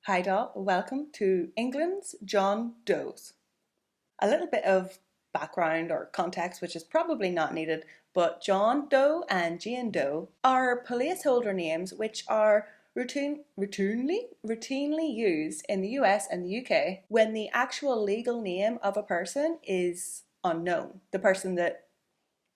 Hi doll, welcome to England's John Does. A little bit of background or context, which is probably not needed, but John Doe and Jane Doe are placeholder names which are routinely used in the US and the UK when the actual legal name of a person is unknown, the person that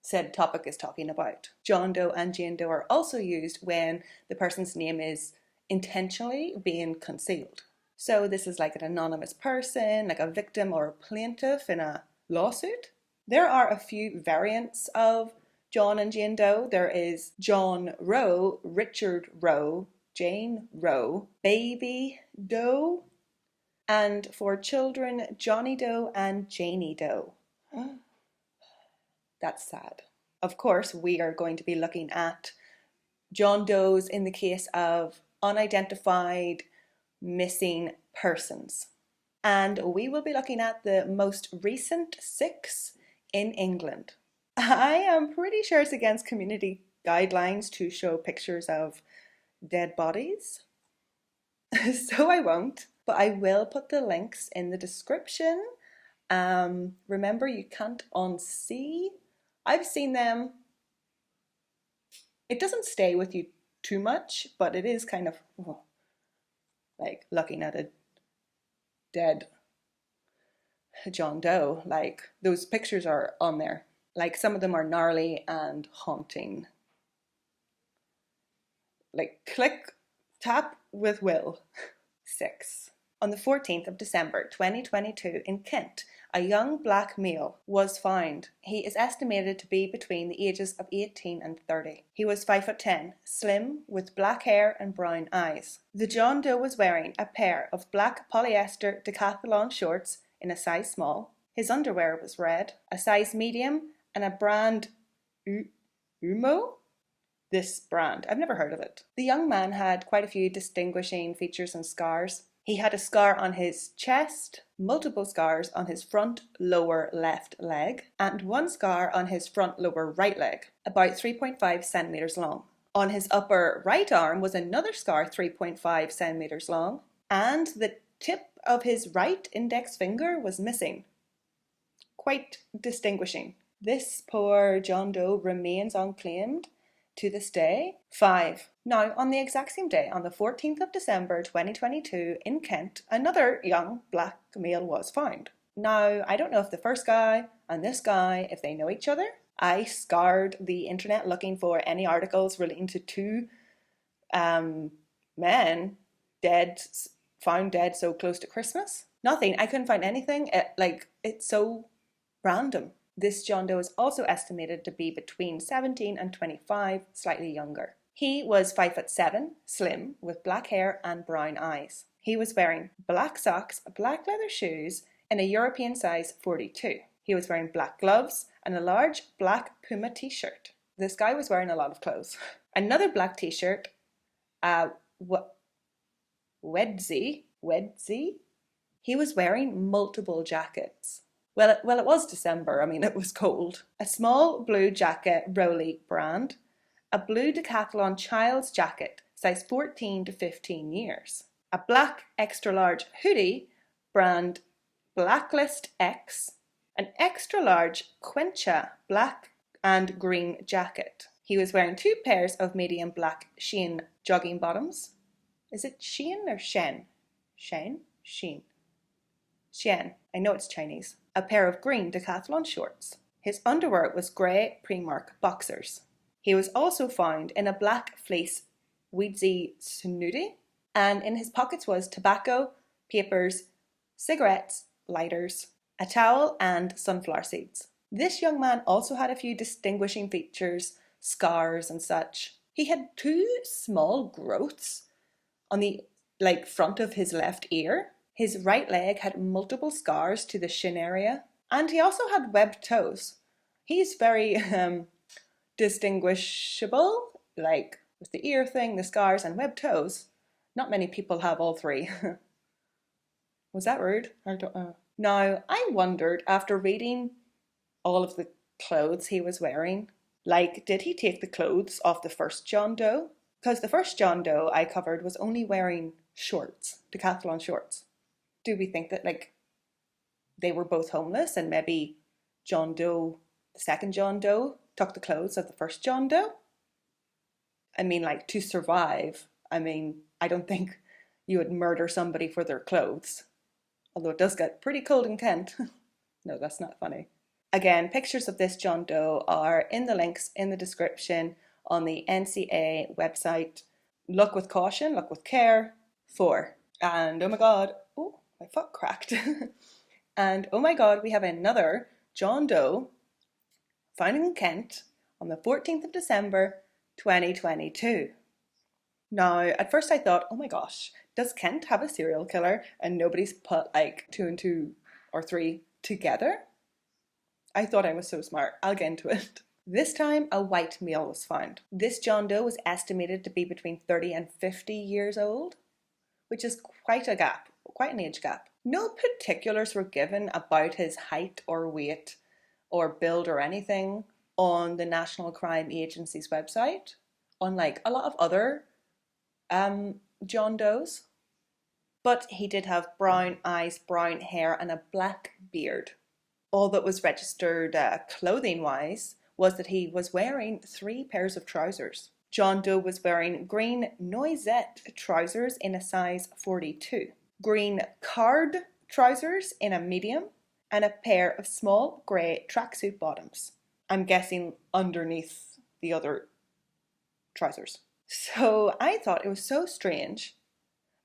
said topic is talking about. John Doe and Jane Doe are also used when the person's name is intentionally being concealed. So this is like an anonymous person, like a victim or a plaintiff in a lawsuit. There are a few variants of John and Jane Doe. There is John Roe, Richard Roe, Jane Roe, Baby Doe, and for children, Johnny Doe and Janie Doe. That's sad. Of course, we are going to be looking at John Does in the case of unidentified missing persons. And we will be looking at the most recent 6 in England. I am pretty sure it's against community guidelines to show pictures of dead bodies, so I won't, but I will put the links in the description. Remember, you can't unsee. I've seen them. It doesn't stay with you too much, but it is kind of like looking at a dead John Doe. Like, those pictures are on there. Like, some of them are gnarly and haunting. Like, click, tap with will. 6. On the 14th of December 2022 in Kent, a young black male was found. He is estimated to be between the ages of 18 and 30. He was 5'10", slim, with black hair and brown eyes. The John Doe was wearing a pair of black polyester decathlon shorts in a size small. His underwear was red, a size medium, and a brand Umo? This brand, I've never heard of it. The young man had quite a few distinguishing features and scars. He had a scar on his chest, multiple scars on his front lower left leg, and one scar on his front lower right leg, about 3.5 centimeters long. On his upper right arm was another scar 3.5 centimeters long, and the tip of his right index finger was missing. Quite distinguishing. This poor John Doe remains unclaimed to this day. 5. Now, on the exact same day, on the 14th of December 2022 in Kent, another young black male was found. Now, I don't know if the first guy and this guy, if they know each other. I scoured the internet looking for any articles relating to 2 men found dead so close to Christmas. Nothing. I couldn't find anything. It's so random. This John Doe is also estimated to be between 17 and 25, slightly younger. He was 5'7", slim, with black hair and brown eyes. He was wearing black socks, black leather shoes, and a European size 42. He was wearing black gloves and a large black Puma t-shirt. This guy was wearing a lot of clothes. Another black t-shirt, Wedzy. He was wearing multiple jackets. Well, it was December. I mean, it was cold. A small blue jacket, Rowley brand. A blue decathlon child's jacket, size 14 to 15 years. A black extra large hoodie, brand Blacklist X. An extra large Quencha black and green jacket. He was wearing 2 pairs of medium black Shein jogging bottoms. Is it Shein or Shen? Shein. I know it's Chinese. A pair of green decathlon shorts. His underwear was grey Primark boxers. He was also found in a black fleece Weedsy snooty, and in his pockets was tobacco, papers, cigarettes, lighters, a towel, and sunflower seeds. This young man also had a few distinguishing features, scars and such. He had 2 small growths on the front of his left ear. His right leg had multiple scars to the shin area, and he also had webbed toes. He's very distinguishable, like with the ear thing, the scars, and webbed toes. Not many people have all 3. Was that rude? I don't know. Now, I wondered, after reading all of the clothes he was wearing, did he take the clothes off the first John Doe? Because the first John Doe I covered was only wearing shorts, decathlon shorts. Do we think that like they were both homeless and maybe John Doe, the second John Doe, took the clothes of the first John Doe? I mean, like to survive, I mean, I don't think you would murder somebody for their clothes. Although it does get pretty cold in Kent. No, that's not funny. Again, pictures of this John Doe are in the links in the description on the NCA website. Look with caution, look with care. 4. And oh my god, oh, my foot cracked. And oh my god, we have another John Doe found in Kent on the 14th of December 2022. Now, at first I thought, oh my gosh, does Kent have a serial killer and nobody's put like 2 and 2 or 3 together? I thought I was so smart. I'll get into it. This time, a white male was found. This John Doe was estimated to be between 30 and 50 years old, which is quite a gap, quite an age gap. No particulars were given about his height or weight or build or anything on the National Crime Agency's website, unlike a lot of other John Does. But he did have brown eyes, brown hair, and a black beard. All that was registered clothing-wise was that he was wearing 3 pairs of trousers. John Doe was wearing green noisette trousers in a size 42, green card trousers in a medium, and a pair of small grey tracksuit bottoms. I'm guessing underneath the other trousers. So I thought it was so strange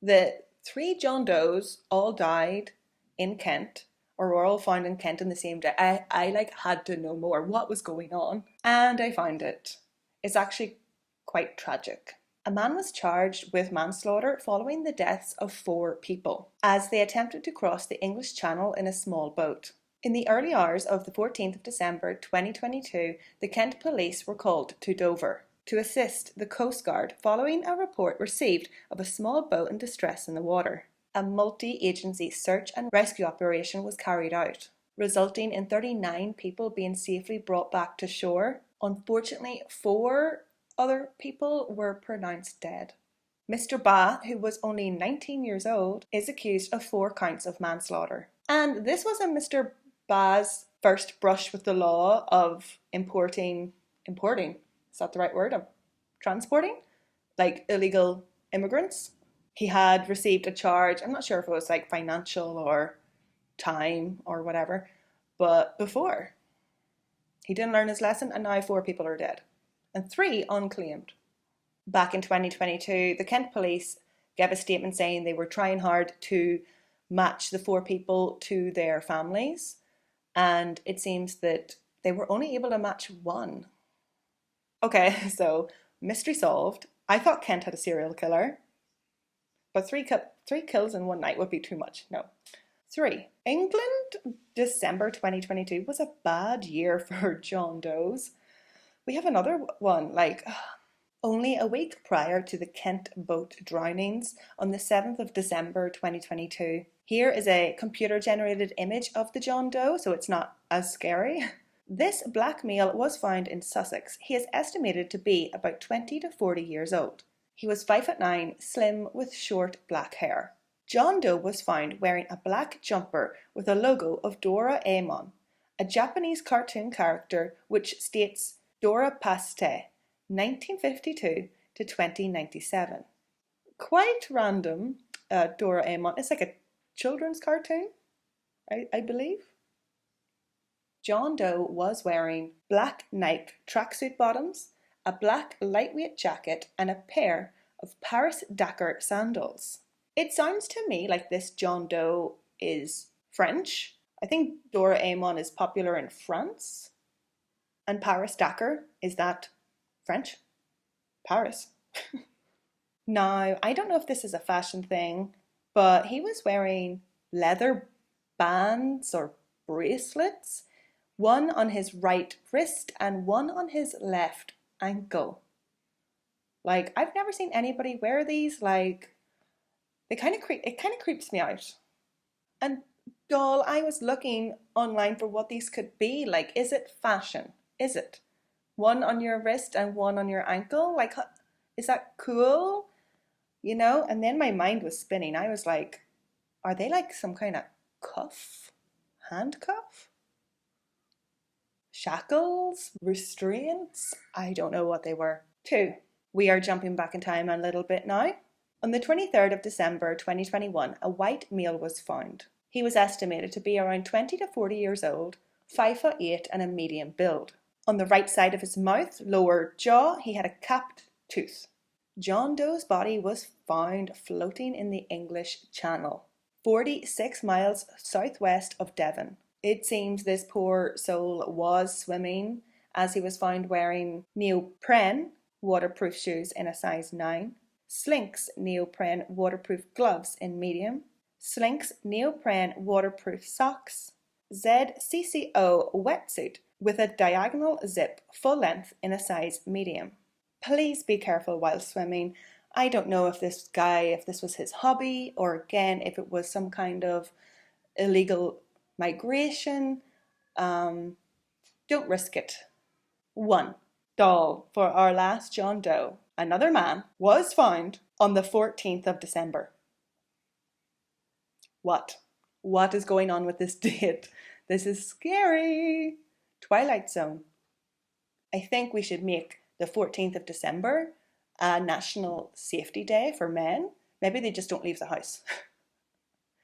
that 3 John Does all died in Kent, or were all found in Kent on the same day. I like had to know more what was going on, and I found it. It's actually quite tragic. A man was charged with manslaughter following the deaths of 4 people as they attempted to cross the English Channel in a small boat. In the early hours of the 14th of December 2022, the Kent police were called to Dover to assist the Coast Guard following a report received of a small boat in distress in the water. A multi-agency search and rescue operation was carried out, resulting in 39 people being safely brought back to shore. Unfortunately, 4 other people were pronounced dead. Mr. Ba, who was only 19 years old, is accused of 4 counts of manslaughter. And this was Mr. Ba's first brush with the law of importing, is that the right word? Transporting? Like illegal immigrants. He had received a charge, I'm not sure if it was like financial or time or whatever, but before. He didn't learn his lesson and now 4 people are dead and 3 unclaimed. Back in 2022, the Kent police gave a statement saying they were trying hard to match the 4 people to their families, and it seems that they were only able to match 1. Okay, so mystery solved. I thought Kent had a serial killer. But 3 kills in one night would be too much. No. 3. England, December 2022 was a bad year for John Does. We have another one, like only a week prior to the Kent boat drownings on the 7th of December 2022. Here is a computer-generated image of the John Doe, so it's not as scary. This black male was found in Sussex. He is estimated to be about 20 to 40 years old. He was 5'9", slim, with short black hair. John Doe was found wearing a black jumper with a logo of Doraemon, a Japanese cartoon character which states Dora Paste, 1952 to 2097. Quite random, Doraemon. It's like a children's cartoon, I believe. John Doe was wearing black Nike tracksuit bottoms, a black lightweight jacket, and a pair of Paris Dakar sandals. It sounds to me like this John Doe is French. I think Doraemon is popular in France. And Paris Dakar, is that French? Paris. Now, I don't know if this is a fashion thing, but he was wearing leather bands or bracelets, one on his right wrist and one on his left ankle. Like, I've never seen anybody wear these. Like, it kind of creeps me out. And doll, I was looking online for what these could be. Like, is it fashion? Is it one on your wrist and one on your ankle? Like, Is that cool? You know? And then my mind was spinning. I was like, are they like some kind of cuff? Handcuff? Shackles? Restraints? I don't know what they were. 2. We are jumping back in time a little bit now. On the 23rd of December 2021, a white male was found. He was estimated to be around 20 to 40 years old, 5'8" and a medium build. On the right side of his mouth, lower jaw, he had a capped tooth. John Doe's body was found floating in the English Channel, 46 miles southwest of Devon. It seems this poor soul was swimming, as he was found wearing neoprene waterproof shoes in a size 9, Slinks neoprene waterproof gloves in medium, Slinks neoprene waterproof socks, ZCCO wetsuit with a diagonal zip full length in a size medium. Please be careful while swimming. I don't know if this was his hobby, or again, if it was some kind of illegal migration. Don't risk it. 1. Doll for our last John Doe. Another man was found on the 14th of December. What? What is going on with this date? This is scary. Twilight Zone. I think we should make the 14th of December a National Safety Day for men. Maybe they just don't leave the house.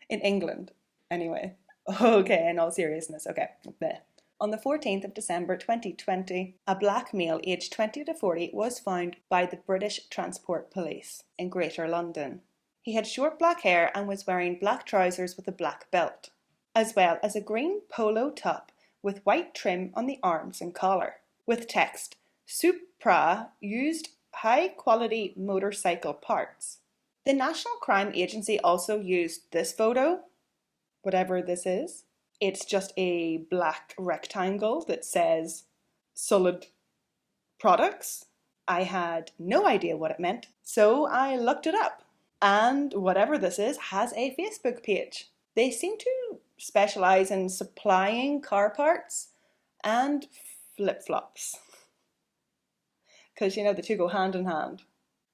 In England, anyway. Okay, in all seriousness, okay. Bleh. On the 14th of December 2020, a black male aged 20 to 40 was found by the British Transport Police in Greater London. He had short black hair and was wearing black trousers with a black belt, as well as a green polo top with white trim on the arms and collar, with text, Supra used high-quality motorcycle parts. The National Crime Agency also used this photo, whatever this is. It's just a black rectangle that says solid products. I had no idea what it meant, so I looked it up. And whatever this is has a Facebook page. They seem to specialize in supplying car parts and flip-flops. Because, you know, the two go hand in hand.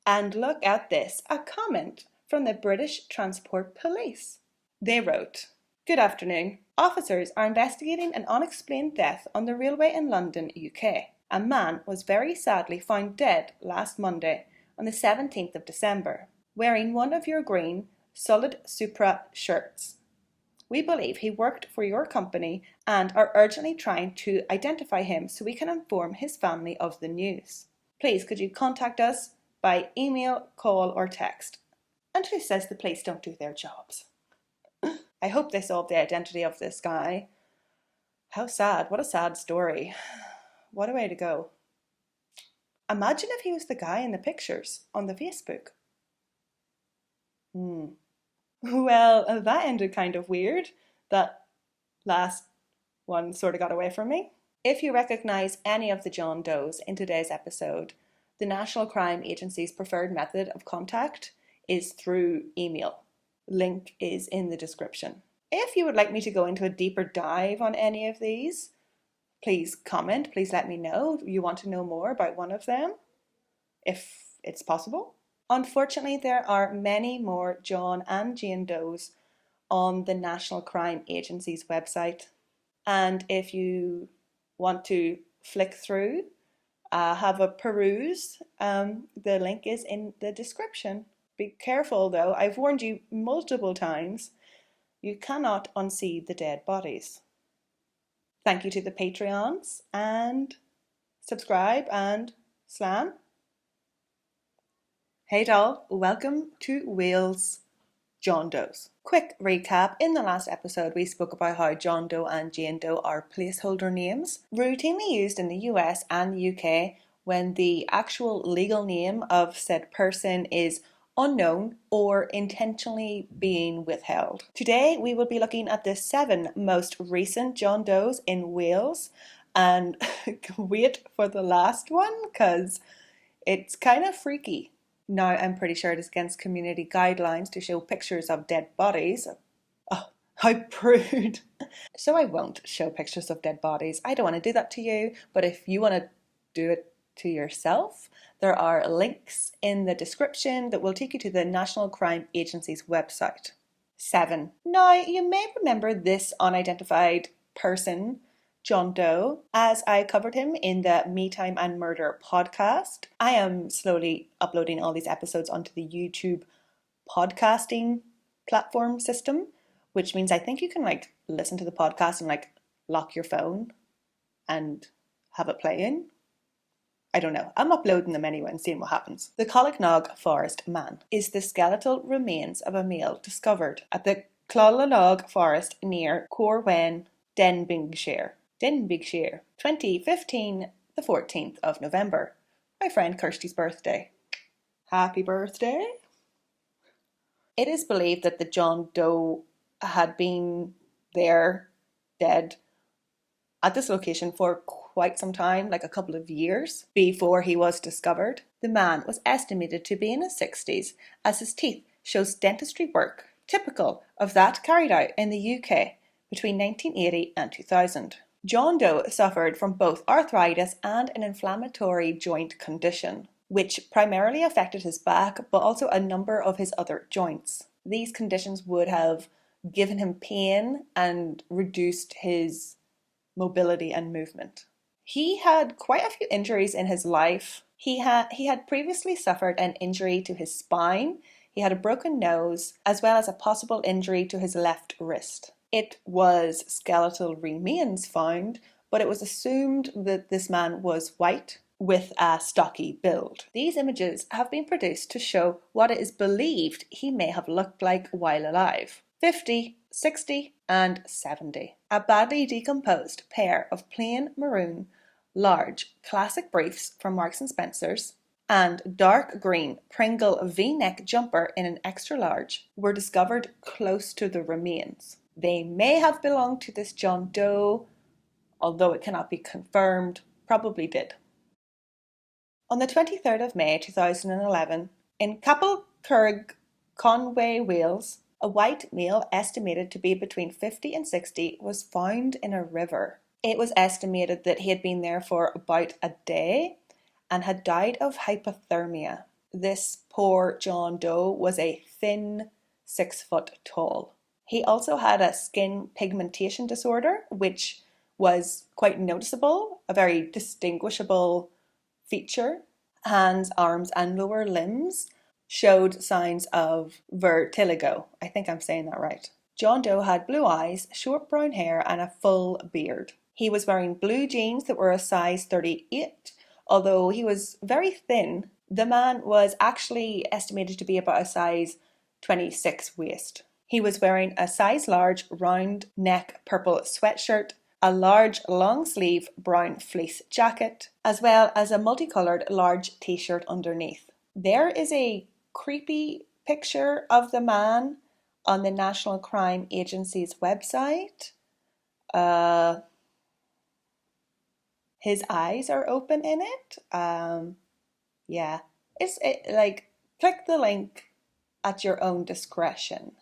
And look at this, a comment from the British Transport Police. They wrote, "Good afternoon. Officers are investigating an unexplained death on the railway in London, UK. A man was very sadly found dead last Monday, on the 17th of December, wearing one of your green Solid Supra shirts. We believe he worked for your company and are urgently trying to identify him so we can inform his family of the news. Please could you contact us by email, call or text." And who says the police don't do their jobs? I hope they solved the identity of this guy. How sad. What a sad story. What a way to go. Imagine if he was the guy in the pictures on the Facebook. Well, that ended kind of weird. That last one sort of got away from me. If you recognise any of the John Does in today's episode, the National Crime Agency's preferred method of contact is through email. Link is in the description. If you would like me to go into a deeper dive on any of these, please comment, please let me know. You want to know more about one of them, if it's possible. Unfortunately, there are many more John and Jane Does on the National Crime Agency's website. And if you want to flick through, have a peruse, the link is in the description. Be careful though, I've warned you multiple times, you cannot unsee the dead bodies. Thank you to the Patreons, and subscribe and slam. Hey doll, welcome to Wales John Does. Quick recap, in the last episode we spoke about how John Doe and Jane Doe are placeholder names, routinely used in the US and the UK when the actual legal name of said person is unknown or intentionally being withheld. Today we will be looking at the 7 most recent John Does in Wales, and wait for the last one because it's kind of freaky. Now I'm pretty sure it is against community guidelines to show pictures of dead bodies. Oh, how prude. So I won't show pictures of dead bodies. I don't want to do that to you, but if you want to do it to yourself, There are links in the description that will take you to the National Crime Agency's website. 7. Now, you may remember this unidentified person, John Doe, as I covered him in the Me Time and Murder podcast. I am slowly uploading all these episodes onto the YouTube podcasting platform system, which means I think you can listen to the podcast and lock your phone and have it playing. I don't know. I'm uploading them anyway and seeing what happens. The Collignog Forest Man is the skeletal remains of a male discovered at the Collignog Forest near Corwen, Denbighshire, 2015, the 14th of November. My friend Kirsty's birthday. Happy birthday! It is believed that the John Doe had been there, dead, at this location for quite some time, like a couple of years, before he was discovered. The man was estimated to be in his 60s, as his teeth shows dentistry work typical of that carried out in the UK between 1980 and 2000. John Doe suffered from both arthritis and an inflammatory joint condition, which primarily affected his back, but also a number of his other joints. These conditions would have given him pain and reduced his mobility and movement. He had quite a few injuries in his life. He had previously suffered an injury to his spine. He had a broken nose, as well as a possible injury to his left wrist. It was skeletal remains found, but it was assumed that this man was white with a stocky build. These images have been produced to show what it is believed he may have looked like while alive. 50, 60 and 70. A badly decomposed pair of plain maroon, large classic briefs from Marks and Spencer's and dark green Pringle V-neck jumper in an extra large were discovered close to the remains. They may have belonged to this John Doe, although it cannot be confirmed, probably did. On the 23rd of May 2011, in Capelcurreg, Conway, Wales, a white male estimated to be between 50 and 60 was found in a river. It was estimated that he had been there for about a day and had died of hypothermia. This poor John Doe was a thin 6 foot tall. He also had a skin pigmentation disorder, which was quite noticeable, a very distinguishable feature. Hands, arms, and lower limbs showed signs of vertigo. I think I'm saying that right. John Doe had blue eyes, short brown hair, and a full beard. He was wearing blue jeans that were a size 38, although he was very thin. The man was actually estimated to be about a size 26 waist. He was wearing a size large round neck purple sweatshirt, a large long sleeve brown fleece jacket, as well as a multicoloured large t-shirt underneath. There is a creepy picture of the man on the National Crime Agency's website. His eyes are open in it. Yeah, click the link at your own discretion.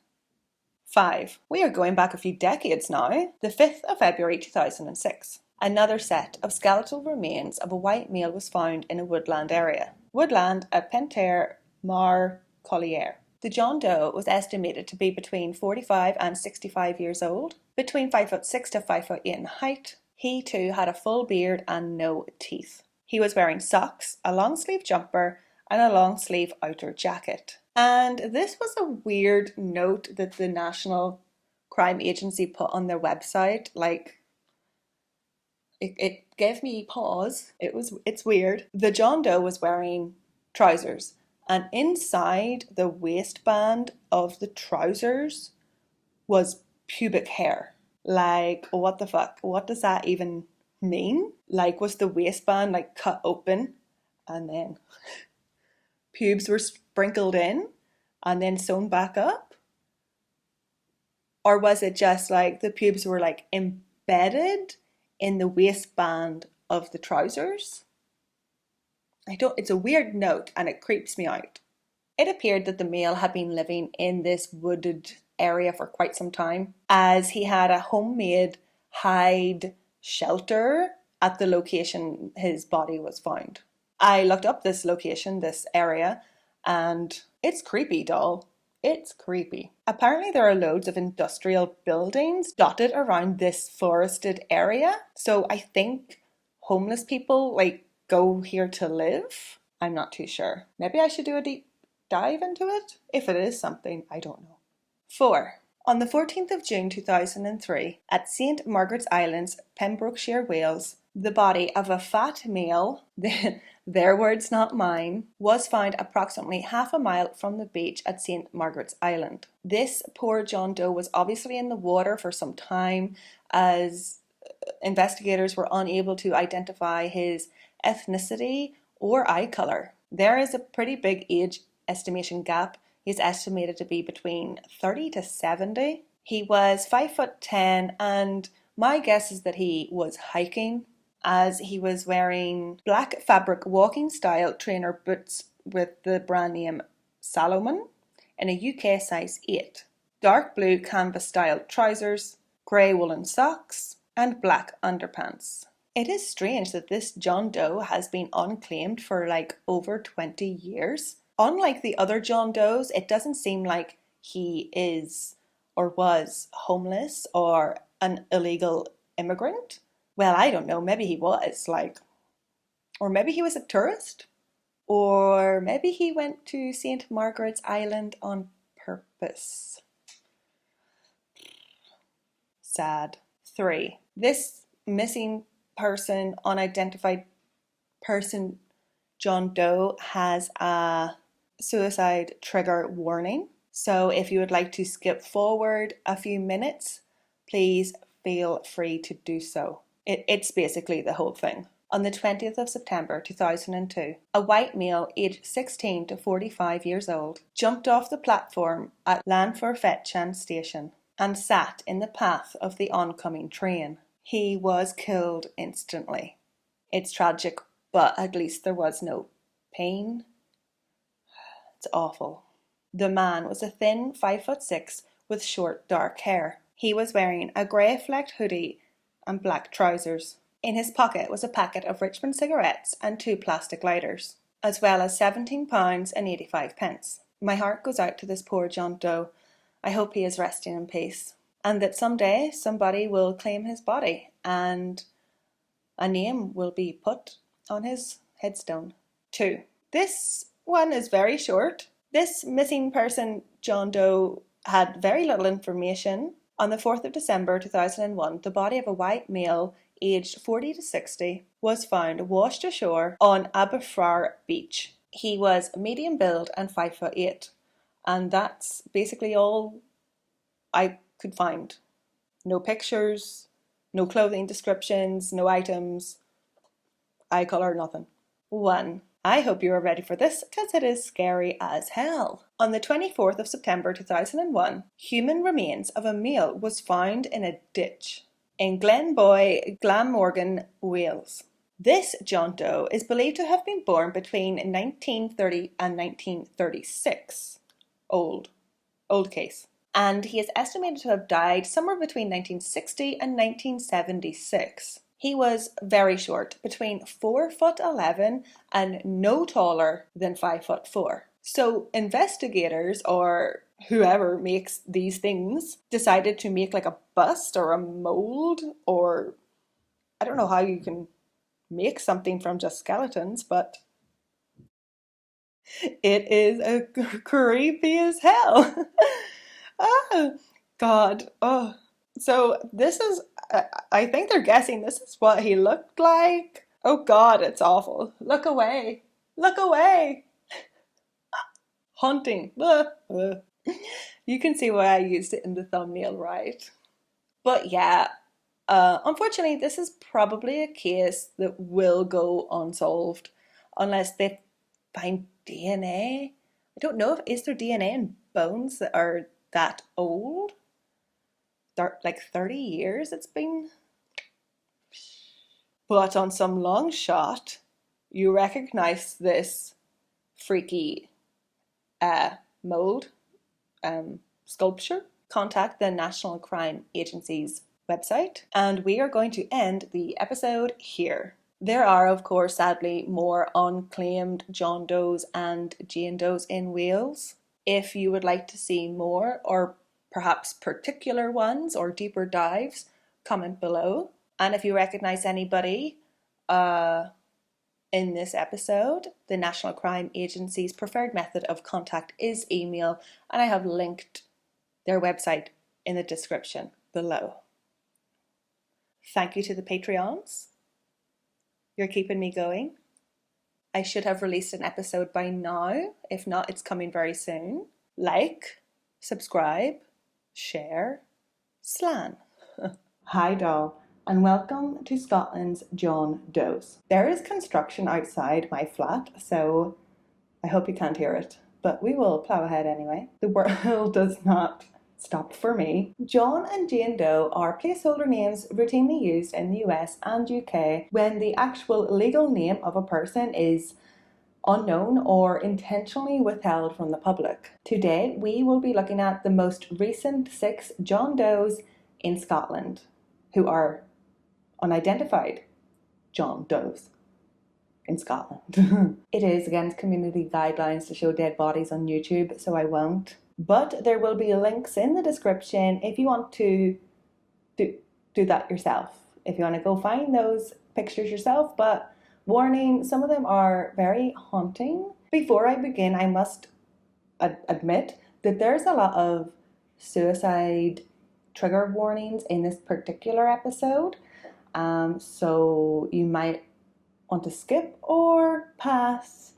5. We are going back a few decades now. The 5th of February 2006. Another set of skeletal remains of a white male was found in a woodland area. Woodland at Pentair Mar Collier. The John Doe was estimated to be between 45 and 65 years old, between 5'6" to 5'8" in height. He too had a full beard and no teeth. He was wearing socks, a long sleeve jumper, and a long sleeve outer jacket. And this was a weird note that the National Crime Agency put on their website. It gave me pause. It's weird. The John Doe was wearing trousers, and inside the waistband of the trousers was pubic hair. What the fuck? What does that even mean? Was the waistband cut open and then pubes were sprinkled in and then sewn back up? Or was it just the pubes were embedded in the waistband of the trousers? It's a weird note and it creeps me out. It appeared that the male had been living in this wooded area for quite some time, as he had a homemade hide shelter at the location his body was found. I looked up this location, this area, and it's creepy, doll. It's creepy. Apparently there are loads of industrial buildings dotted around this forested area. So I think homeless people like go here to live. I'm not too sure. Maybe I should do a deep dive into it? If it is something, I don't know. 4. On the 14th of June 2003, at St Margaret's Islands, Pembrokeshire, Wales, the body of a fat male, their words not mine, was found approximately half a mile from the beach at St Margaret's Island. This poor John Doe was obviously in the water for some time, as investigators were unable to identify his ethnicity or eye colour. There is a pretty big age estimation gap. He's estimated to be between 30 to 70. He was 5'10", and my guess is that he was hiking, as he was wearing black fabric walking style trainer boots with the brand name Salomon in a UK size 8, dark blue canvas style trousers, grey woolen socks, and black underpants. It is strange that this John Doe has been unclaimed for like over 20 years. Unlike the other John Does, it doesn't seem like he is or was homeless or an illegal immigrant. Well, I don't know, maybe he was, or maybe he was a tourist, or maybe he went to St. Margaret's Island on purpose. Sad. 3. This missing person, unidentified person, John Doe, has a suicide trigger warning. So if you would like to skip forward a few minutes, please feel free to do so. It's basically the whole thing. On the 20th of September 2002, a white male aged 16 to 45 years old jumped off the platform at Llanfairfetchan station and sat in the path of the oncoming train. He was killed instantly. It's tragic, but at least there was no pain. It's awful. The man was a thin 5'6" with short dark hair. He was wearing a grey flecked hoodie and black trousers. In his pocket was a packet of Richmond cigarettes and 2 plastic lighters, as well as £17.85. My heart goes out to this poor John Doe. I hope he is resting in peace, and that someday somebody will claim his body and a name will be put on his headstone. 2. This one is very short. This missing person, John Doe, had very little information. On the 4th of December 2001, the body of a white male aged 40 to 60 was found washed ashore on Aberfrar Beach. He was medium build and 5'8", and that's basically all I could find. No pictures, no clothing descriptions, no items, eye colour, nothing. 1. I hope you are ready for this, because it is scary as hell. On the 24th of September 2001, human remains of a male was found in a ditch in Glenboy, Glamorgan, Wales. This John Doe is believed to have been born between 1930 and 1936. Old case. And he is estimated to have died somewhere between 1960 and 1976. He was very short, between 4'11" and no taller than 5'4". So investigators, or whoever makes these things, decided to make like a bust or a mold, or I don't know how you can make something from just skeletons, but it is a creepy as hell. Oh, God. Oh. So this is, I think they're guessing this is what he looked like. Oh God, it's awful. Look away. Look away. Haunting. You can see why I used it in the thumbnail, right? But yeah, unfortunately, this is probably a case that will go unsolved unless they find DNA. I don't know is there DNA in bones that are that old? Like 30 years it's been. But on some long shot, you recognize this freaky mold sculpture. Contact the National Crime Agency's website, and we are going to end the episode here. There are, of course, sadly, more unclaimed John Does and Jane Does in Wales. If you would like to see more, or perhaps particular ones or deeper dives, comment below. And if you recognise anybody in this episode, the National Crime Agency's preferred method of contact is email, and I have linked their website in the description below. Thank you to the Patreons. You're keeping me going. I should have released an episode by now. If not, it's coming very soon. Like, subscribe, share, slan. Hi doll, and welcome to Scotland's John Does. There is construction outside my flat, so I hope you can't hear it, but we will plough ahead anyway. The world does not stop for me. John and Jane Doe are placeholder names routinely used in the US and UK when the actual legal name of a person is unknown or intentionally withheld from the public. Today, we will be looking at the most recent 6 John Does in Scotland, who are unidentified John Does in Scotland. It is against community guidelines to show dead bodies on YouTube, so I won't. But there will be links in the description if you want to do that yourself. If you want to go find those pictures yourself, but warning, some of them are very haunting. Before I begin, I must admit that there's a lot of suicide trigger warnings in this particular episode. So you might want to skip or pass.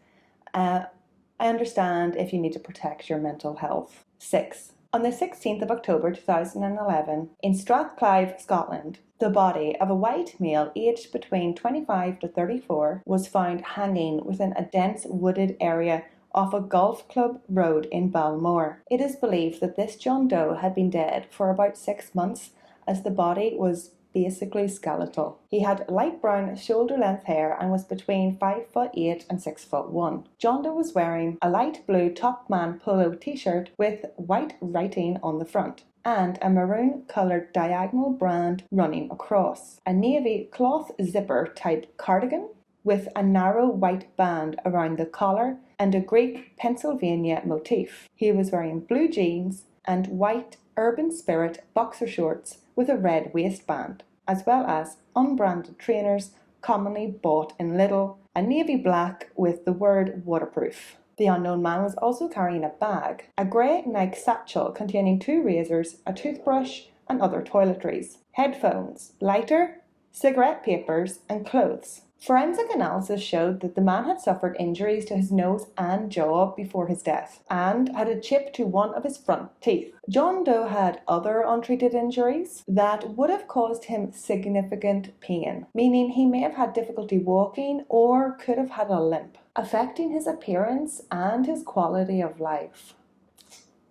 I understand if you need to protect your mental health. 6. On the 16th of October 2011, in Strathclyde, Scotland, the body of a white male aged between 25 to 34 was found hanging within a dense wooded area off a golf club road in Balmore. It is believed that this John Doe had been dead for about 6 months, as the body was basically skeletal. He had light brown shoulder-length hair and was between 5'8" and 6'1". John Doe was wearing a light blue Topman polo t-shirt with white writing on the front and a maroon-coloured diagonal brand running across, a navy cloth zipper type cardigan with a narrow white band around the collar and a Greek Pennsylvania motif. He was wearing blue jeans and white Urban Spirit boxer shorts with a red waistband, as well as unbranded trainers commonly bought in Lidl, a navy black with the word waterproof. The unknown man was also carrying a bag, a grey Nike satchel containing 2 razors, a toothbrush and other toiletries, headphones, lighter, cigarette papers and clothes. Forensic analysis showed that the man had suffered injuries to his nose and jaw before his death, and had a chip to one of his front teeth. John Doe had other untreated injuries that would have caused him significant pain, meaning he may have had difficulty walking or could have had a limp, affecting his appearance and his quality of life.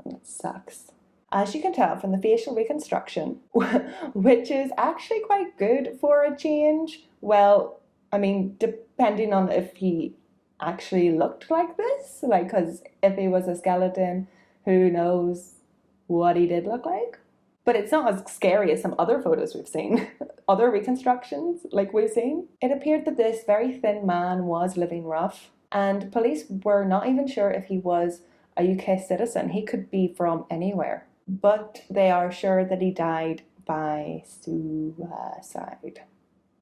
It sucks. As you can tell from the facial reconstruction, which is actually quite good for a change, well, I mean, depending on if he actually looked like this, like, because if he was a skeleton, who knows what he did look like. But it's not as scary as some other photos we've seen, other reconstructions like we've seen. It appeared that this very thin man was living rough, and police were not even sure if he was a UK citizen. He could be from anywhere, but they are sure that he died by suicide.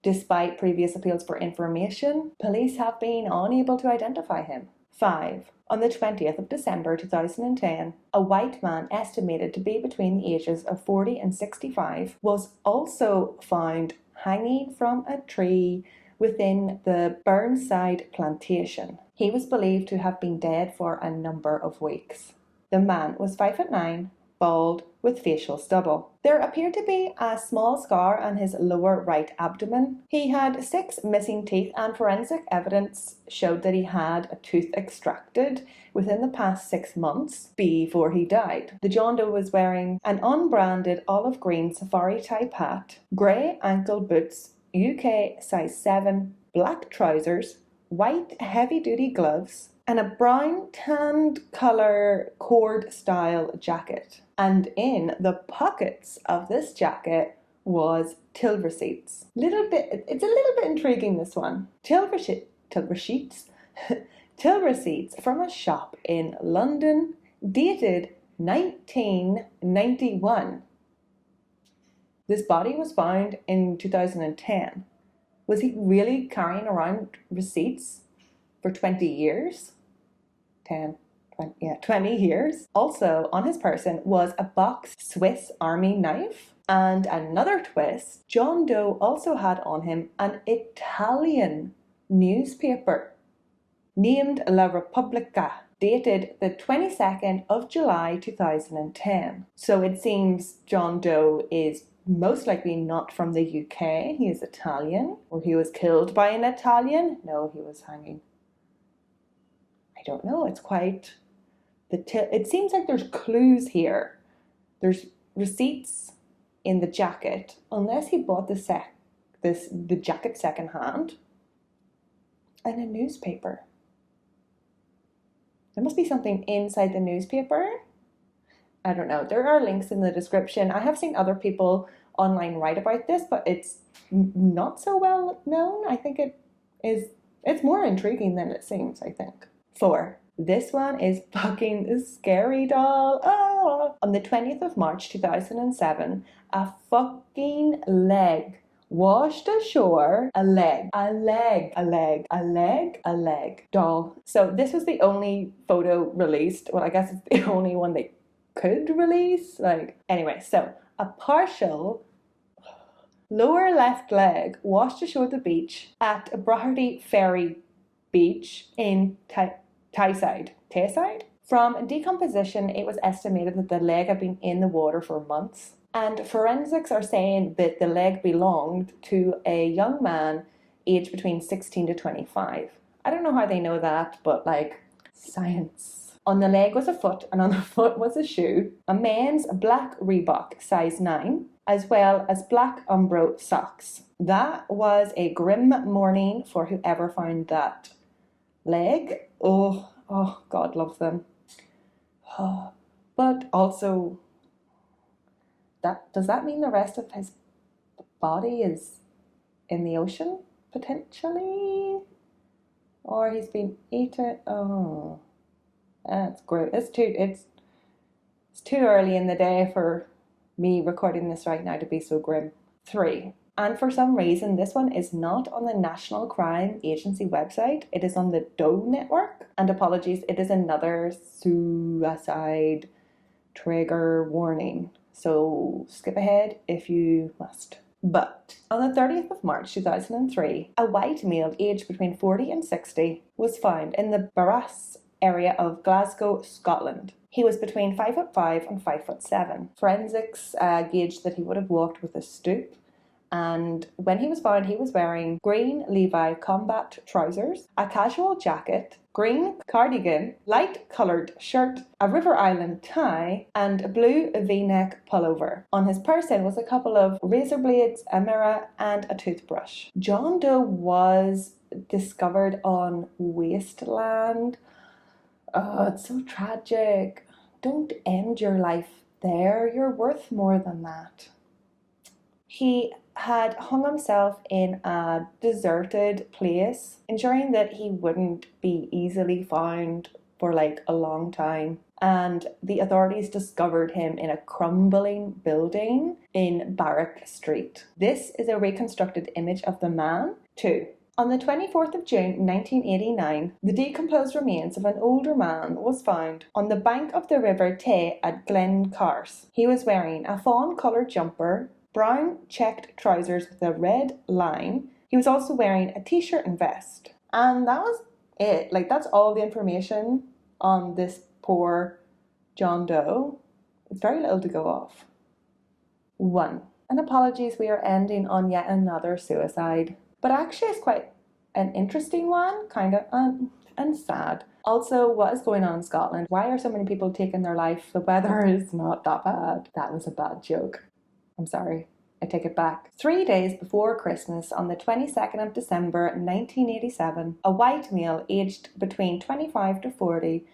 Despite previous appeals for information, police have been unable to identify him. 5. On the 20th of December 2010, a white man estimated to be between the ages of 40 and 65 was also found hanging from a tree within the Burnside plantation. He was believed to have been dead for a number of weeks. The man was 5'9", bald, with facial stubble. There appeared to be a small scar on his lower right abdomen. He had 6 missing teeth, and forensic evidence showed that he had a tooth extracted within the past 6 months before he died. The John Doe was wearing an unbranded olive green safari type hat, grey ankle boots, UK size 7, black trousers, white heavy-duty gloves, and a brown tanned colour cord style jacket. And in the pockets of this jacket was till receipts. It's a little bit intriguing, this one. Till receipts till receipts from a shop in London dated 1991. This body was found in 2010. Was he really carrying around receipts for 20 years? 20 years. Also on his person was a box Swiss Army knife. And another twist, John Doe also had on him an Italian newspaper named La Repubblica, dated the 22nd of July 2010. So it seems John Doe is most likely not from the UK. He is Italian. Or he was killed by an Italian. No, he was hanging. I don't know. It's quite... It seems like there's clues here. There's receipts in the jacket, unless he bought the jacket secondhand, and a newspaper. There must be something inside the newspaper. I don't know. There are links in the description. I have seen other people online write about this, but it's not so well known. I think it's more intriguing than it seems, I think. 4. This one is fucking scary, doll. Oh! On the 20th of March 2007, a fucking leg washed ashore. A leg. Doll. So this was the only photo released. Well, I guess it's the only one they could release. Anyway, so a partial lower left leg washed ashore the beach at Braherty Ferry Beach in Tayside. From decomposition, it was estimated that the leg had been in the water for months. And forensics are saying that the leg belonged to a young man aged between 16 to 25. I don't know how they know that, but science. On the leg was a foot, and on the foot was a shoe, a men's black Reebok size 9, as well as black Umbro socks. That was a grim morning for whoever found that leg. Oh, God love them. But also, does that mean the rest of his body is in the ocean, potentially? Or he's been eaten? Oh, that's great. It's too early in the day for me recording this right now to be so grim. 3. And for some reason, this one is not on the National Crime Agency website. It is on the Doe network. And apologies, it is another suicide trigger warning. So skip ahead if you must. But on the 30th of March 2003, a white male aged between 40 and 60 was found in the Barras area of Glasgow, Scotland. He was between 5'5" and 5'7". Forensics gauged that he would have walked with a stoop. And when he was found, he was wearing green Levi combat trousers, a casual jacket, green cardigan, light-coloured shirt, a River Island tie, and a blue V-neck pullover. On his person was a couple of razor blades, a mirror, and a toothbrush. John Doe was discovered on wasteland. Oh, it's so tragic. Don't end your life there. You're worth more than that. He had hung himself in a deserted place, ensuring that he wouldn't be easily found for a long time. And the authorities discovered him in a crumbling building in Barrack Street. This is a reconstructed image of the man. 2. On the 24th of June 1989, the decomposed remains of an older man was found on the bank of the River Tay at Glencarse. He was wearing a fawn-coloured jumper, brown checked trousers with a red line. He was also wearing a t-shirt and vest. And that was it. That's all the information on this poor John Doe. It's very little to go off. 1. And apologies, we are ending on yet another suicide. But actually it's quite an interesting one, kind of, and sad. Also, what is going on in Scotland? Why are so many people taking their life? The weather is not that bad. That was a bad joke. I'm sorry. I take it back. 3 days before Christmas, on the 22nd of December 1987, a white male aged between 25 to 40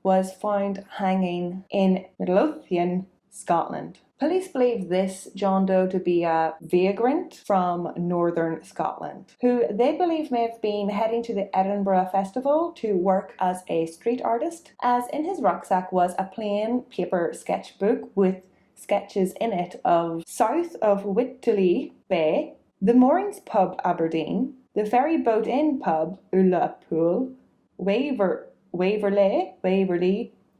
was found hanging in Midlothian, Scotland. Police believe this John Doe to be a vagrant from northern Scotland, who they believe may have been heading to the Edinburgh Festival to work as a street artist, as in his rucksack was a plain paper sketchbook with sketches in it of south of Whitley Bay, the Moorings Pub Aberdeen, the Ferry Boat Inn Pub Ullapool, Waverley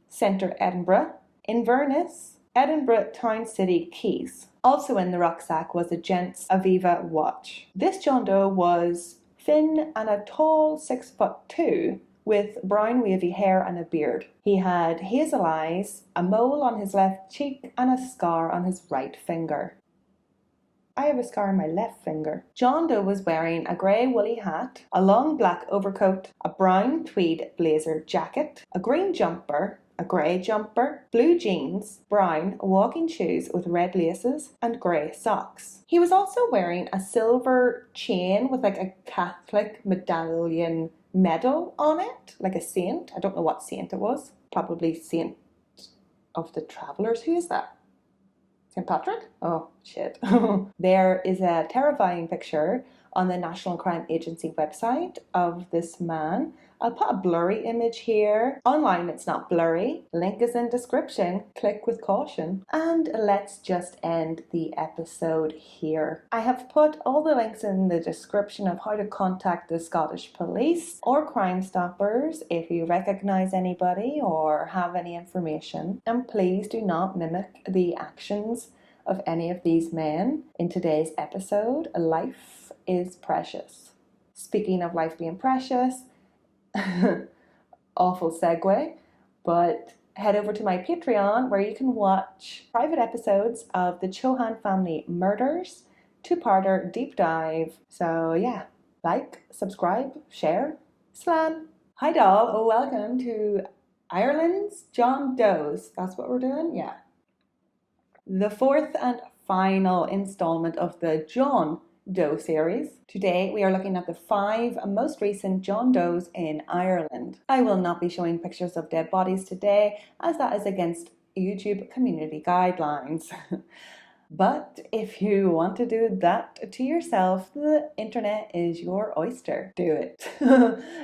Centre Edinburgh, Inverness, Edinburgh Town City Quays. Also in the rucksack was a gent's Aviva watch. This John Doe was thin and a tall 6'2", with brown wavy hair and a beard. He had hazel eyes, a mole on his left cheek and a scar on his right finger. I have a scar on my left finger. John Doe was wearing a grey woolly hat, a long black overcoat, a brown tweed blazer jacket, a green jumper, a grey jumper, blue jeans, brown walking shoes with red laces, and grey socks. He was also wearing a silver chain with like a Catholic medallion medal on it, like a saint. I don't know what saint it was. Probably Saint of the Travellers. Who is that? St. Patrick? Oh, shit. There is a terrifying picture on the National Crime Agency website of this man. I'll put a blurry image here. Online it's not blurry. Link is in description. Click with caution. And let's just end the episode here. I have put all the links in the description of how to contact the Scottish Police or Crime Stoppers if you recognise anybody or have any information. And please do not mimic the actions of any of these men. In today's episode, life is precious. Speaking of life being precious, awful segue, but head over to my Patreon where you can watch private episodes of the Chohan family murders, 2-parter deep dive. So yeah, like, subscribe, share, slan. Hi doll, welcome to Ireland's John Doe's. That's what we're doing? Yeah. The fourth and final installment of the John Doe series. Today we are looking at the 5 most recent John Does in Ireland. I will not be showing pictures of dead bodies today as that is against YouTube community guidelines. But if you want to do that to yourself, the internet is your oyster. Do it.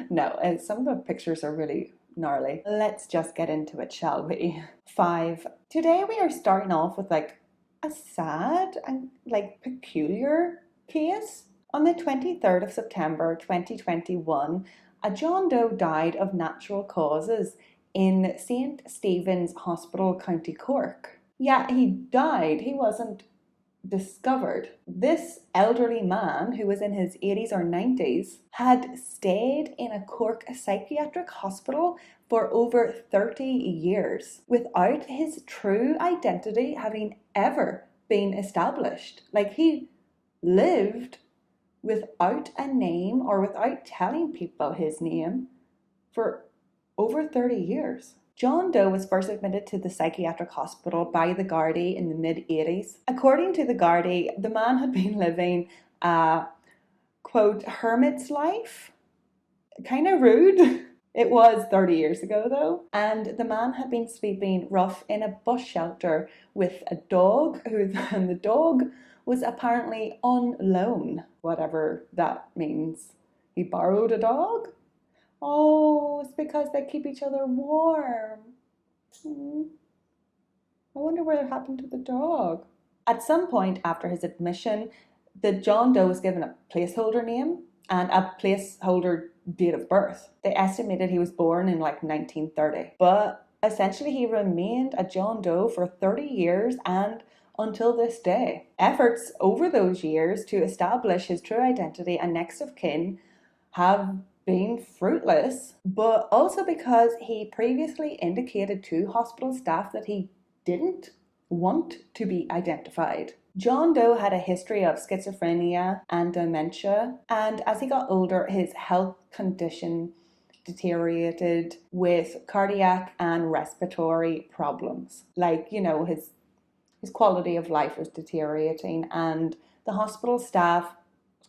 No, some of the pictures are really gnarly. Let's just get into it, shall we? 5. Today we are starting off with like a sad and like peculiar case. On the 23rd of September 2021, a John Doe died of natural causes in St. Stephen's Hospital, County Cork. Yeah, he died. He wasn't discovered. This elderly man, who was in his 80s or 90s, had stayed in a Cork psychiatric hospital for over 30 years without his true identity having ever been established. Like, he lived without a name or without telling people his name for over 30 years. John Doe was first admitted to the psychiatric hospital by the Gardaí in the mid-80s. According to the Gardaí, the man had been living a, quote, hermit's life. Kind of rude. It was 30 years ago though. And the man had been sleeping rough in a bus shelter with a dog, and the dog was apparently on loan, whatever that means. He borrowed a dog? Oh, it's because they keep each other warm. I wonder what happened to the dog. At some point after his admission, the John Doe was given a placeholder name and a placeholder date of birth. They estimated he was born in like 1930. But essentially he remained a John Doe for 30 years and until this day. Efforts over those years to establish his true identity and next of kin have been fruitless, but also because he previously indicated to hospital staff that he didn't want to be identified. John Doe had a history of schizophrenia and dementia, and as he got older, his health condition deteriorated with cardiac and respiratory problems. Like, you know, his quality of life was deteriorating, and the hospital staff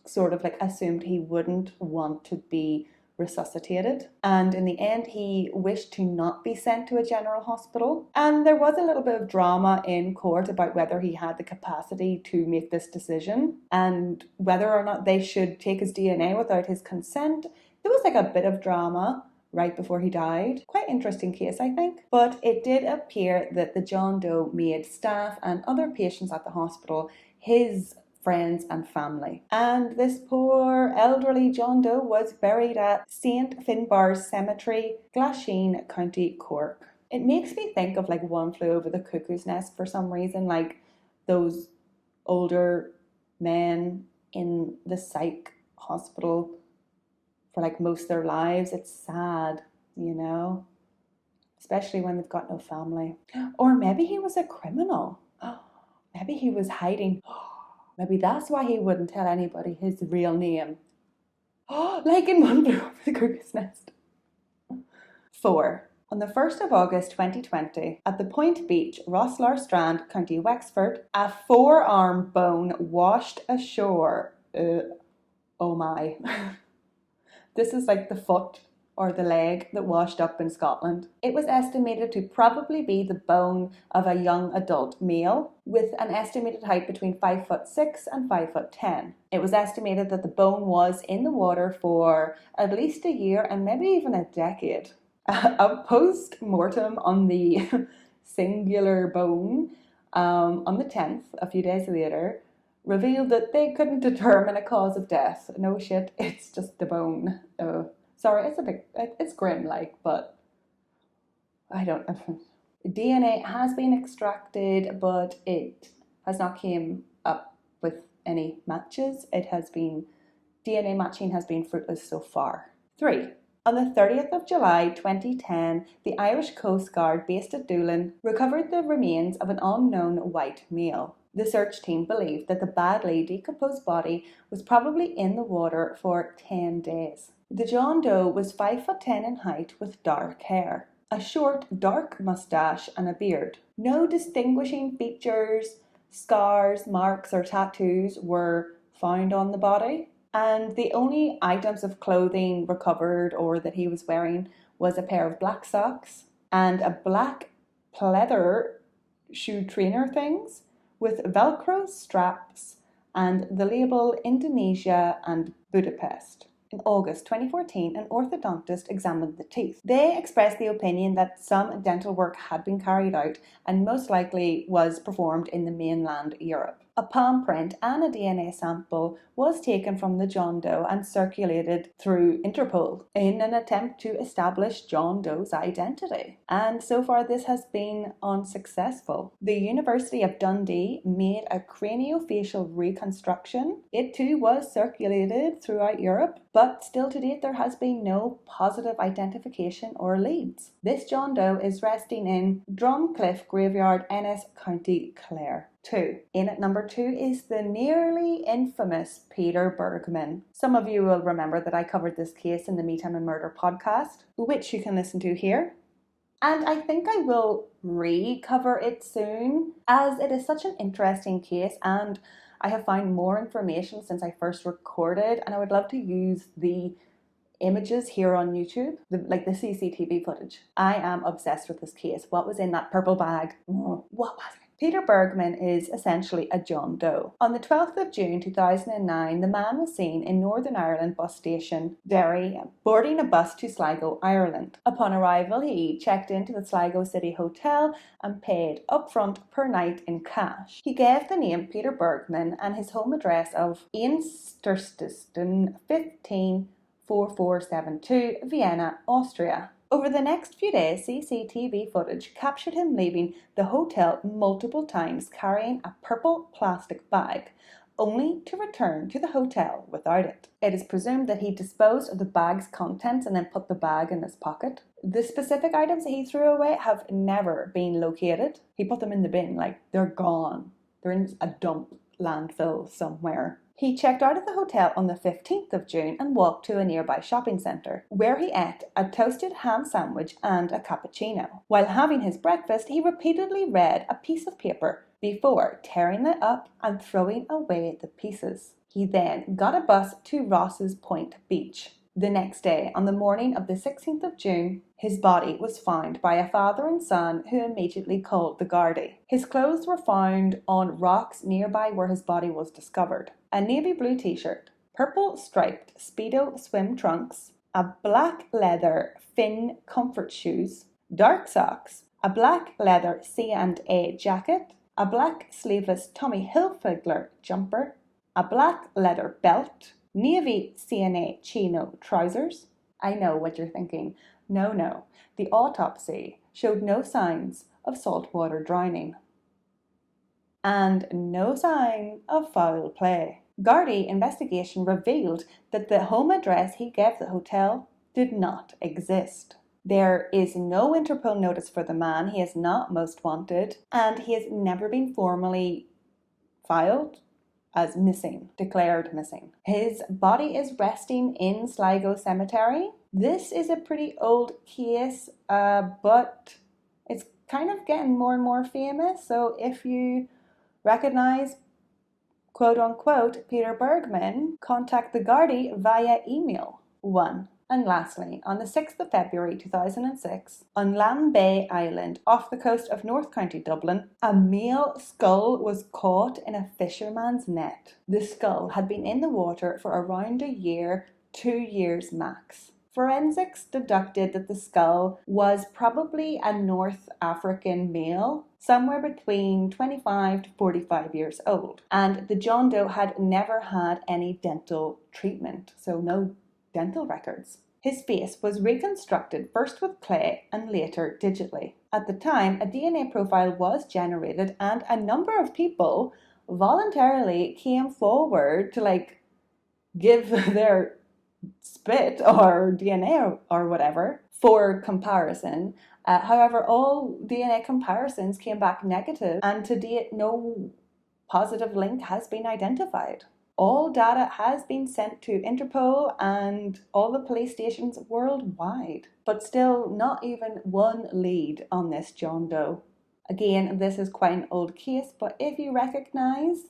sort of like assumed he wouldn't want to be resuscitated, and in the end he wished to not be sent to a general hospital. And there was a little bit of drama in court about whether he had the capacity to make this decision and whether or not they should take his DNA without his consent. There was like a bit of drama right before he died. Quite interesting case, I think. But it did appear that the John Doe made staff and other patients at the hospital his friends and family. And this poor elderly John Doe was buried at St. Finbarr's Cemetery, Glasheen, County Cork. It makes me think of like One Flew Over the Cuckoo's Nest for some reason, like those older men in the psych hospital for like most of their lives. It's sad, you know, especially when they've got no family. Or maybe he was a criminal. Maybe he was hiding. Maybe that's why he wouldn't tell anybody his real name. Like in One Flew Over the Cuckoo's Nest. 4. On the 1st of August 2020, at the Point Beach, Rosslare Strand, County Wexford, a forearm bone washed ashore. Oh my. This is like the foot or the leg that washed up in Scotland. It was estimated to probably be the bone of a young adult male with an estimated height between 5'6" and 5'10". It was estimated that the bone was in the water for at least a year and maybe even a decade. A post-mortem on the singular bone on the 10th, a few days later, revealed that they couldn't determine a cause of death. No shit, it's just the bone. Sorry, it's grim, like, but I don't know. DNA has been extracted, but it has not came up with any matches. DNA matching has been fruitless so far. 3. On the 30th of July 2010, the Irish Coast Guard based at Doolin recovered the remains of an unknown white male. The search team believed that the badly decomposed body was probably in the water for 10 days. The John Doe was 5'10" in height with dark hair, a short dark moustache and a beard. No distinguishing features, scars, marks or tattoos were found on the body, and the only items of clothing recovered or that he was wearing was a pair of black socks and a black pleather shoe trainer things with Velcro straps and the label Indonesia and Budapest. In August 2014, an orthodontist examined the teeth. They expressed the opinion that some dental work had been carried out and most likely was performed in the mainland Europe. A palm print and a DNA sample was taken from the John Doe and circulated through Interpol in an attempt to establish John Doe's identity. And so far this has been unsuccessful. The University of Dundee made a craniofacial reconstruction. It too was circulated throughout Europe, but still to date there has been no positive identification or leads. This John Doe is resting in Drumcliff Graveyard, Ennis, County Clare. 2. In at number 2 is the nearly infamous Peter Bergman. Some of you will remember that I covered this case in the Me Time and Murder podcast, which you can listen to here. And I think I will re-cover it soon, as it is such an interesting case and I have found more information since I first recorded, and I would love to use the images here on YouTube, like the CCTV footage. I am obsessed with this case. What was in that purple bag? What was it? Peter Bergman is essentially a John Doe. On the 12th of June 2009, the man was seen in Northern Ireland bus station, Derry, boarding a bus to Sligo, Ireland. Upon arrival, he checked into the Sligo City Hotel and paid upfront per night in cash. He gave the name Peter Bergman and his home address of Einstersten 154472, Vienna, Austria. Over the next few days, CCTV footage captured him leaving the hotel multiple times carrying a purple plastic bag, only to return to the hotel without it. It is presumed that he disposed of the bag's contents and then put the bag in his pocket. The specific items that he threw away have never been located. He put them in the bin, like they're gone. They're in a dump landfill somewhere. He checked out of the hotel on the 15th of June and walked to a nearby shopping centre, where he ate a toasted ham sandwich and a cappuccino. While having his breakfast, he repeatedly read a piece of paper before tearing it up and throwing away the pieces. He then got a bus to Ross's Point Beach. The next day, on the morning of the 16th of June, his body was found by a father and son who immediately called the Gardaí. His clothes were found on rocks nearby where his body was discovered. A navy blue t-shirt, purple striped Speedo swim trunks, a black leather Finn comfort shoes, dark socks, a black leather C&A jacket, a black sleeveless Tommy Hilfiger jumper, a black leather belt, navy C&A chino trousers. I know what you're thinking. No. The autopsy showed no signs of saltwater drowning. And no sign of foul play. Gardaí investigation revealed that the home address he gave the hotel did not exist. There is no Interpol notice for the man. He is not most wanted, and he has never been formally filed as missing, declared missing. His body is resting in Sligo Cemetery. This is a pretty old case, but it's kind of getting more and more famous. So if you recognize, quote unquote, Peter Bergman, contact the Gardaí via email. 1. And lastly, on the 6th of February 2006, on Lamb Bay Island, off the coast of North County Dublin, a male skull was caught in a fisherman's net. The skull had been in the water for around a year, 2 years max. Forensics deducted that the skull was probably a North African male, somewhere between 25 to 45 years old. And the John Doe had never had any dental treatment, so no dental records. His face was reconstructed first with clay and later digitally. At the time, a DNA profile was generated and a number of people voluntarily came forward to give their spit or DNA or whatever for comparison. However, all DNA comparisons came back negative, and to date no positive link has been identified. All data has been sent to Interpol and all the police stations worldwide, but still not even one lead on this John Doe. Again, this is quite an old case, but if you recognise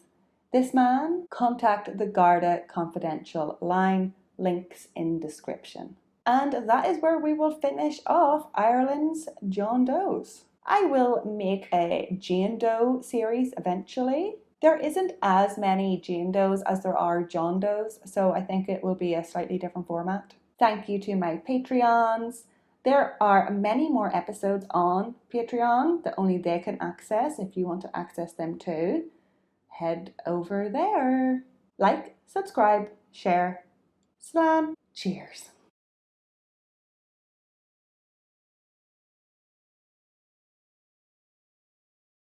this man, contact the Garda confidential line, links in description. And that is where we will finish off Ireland's John Does. I will make a Jane Doe series eventually. There isn't as many Jane Does as there are John Does, so I think it will be a slightly different format. Thank you to my Patreons. There are many more episodes on Patreon that only they can access. If you want to access them too, head over there. Like, subscribe, share. Slan. Cheers.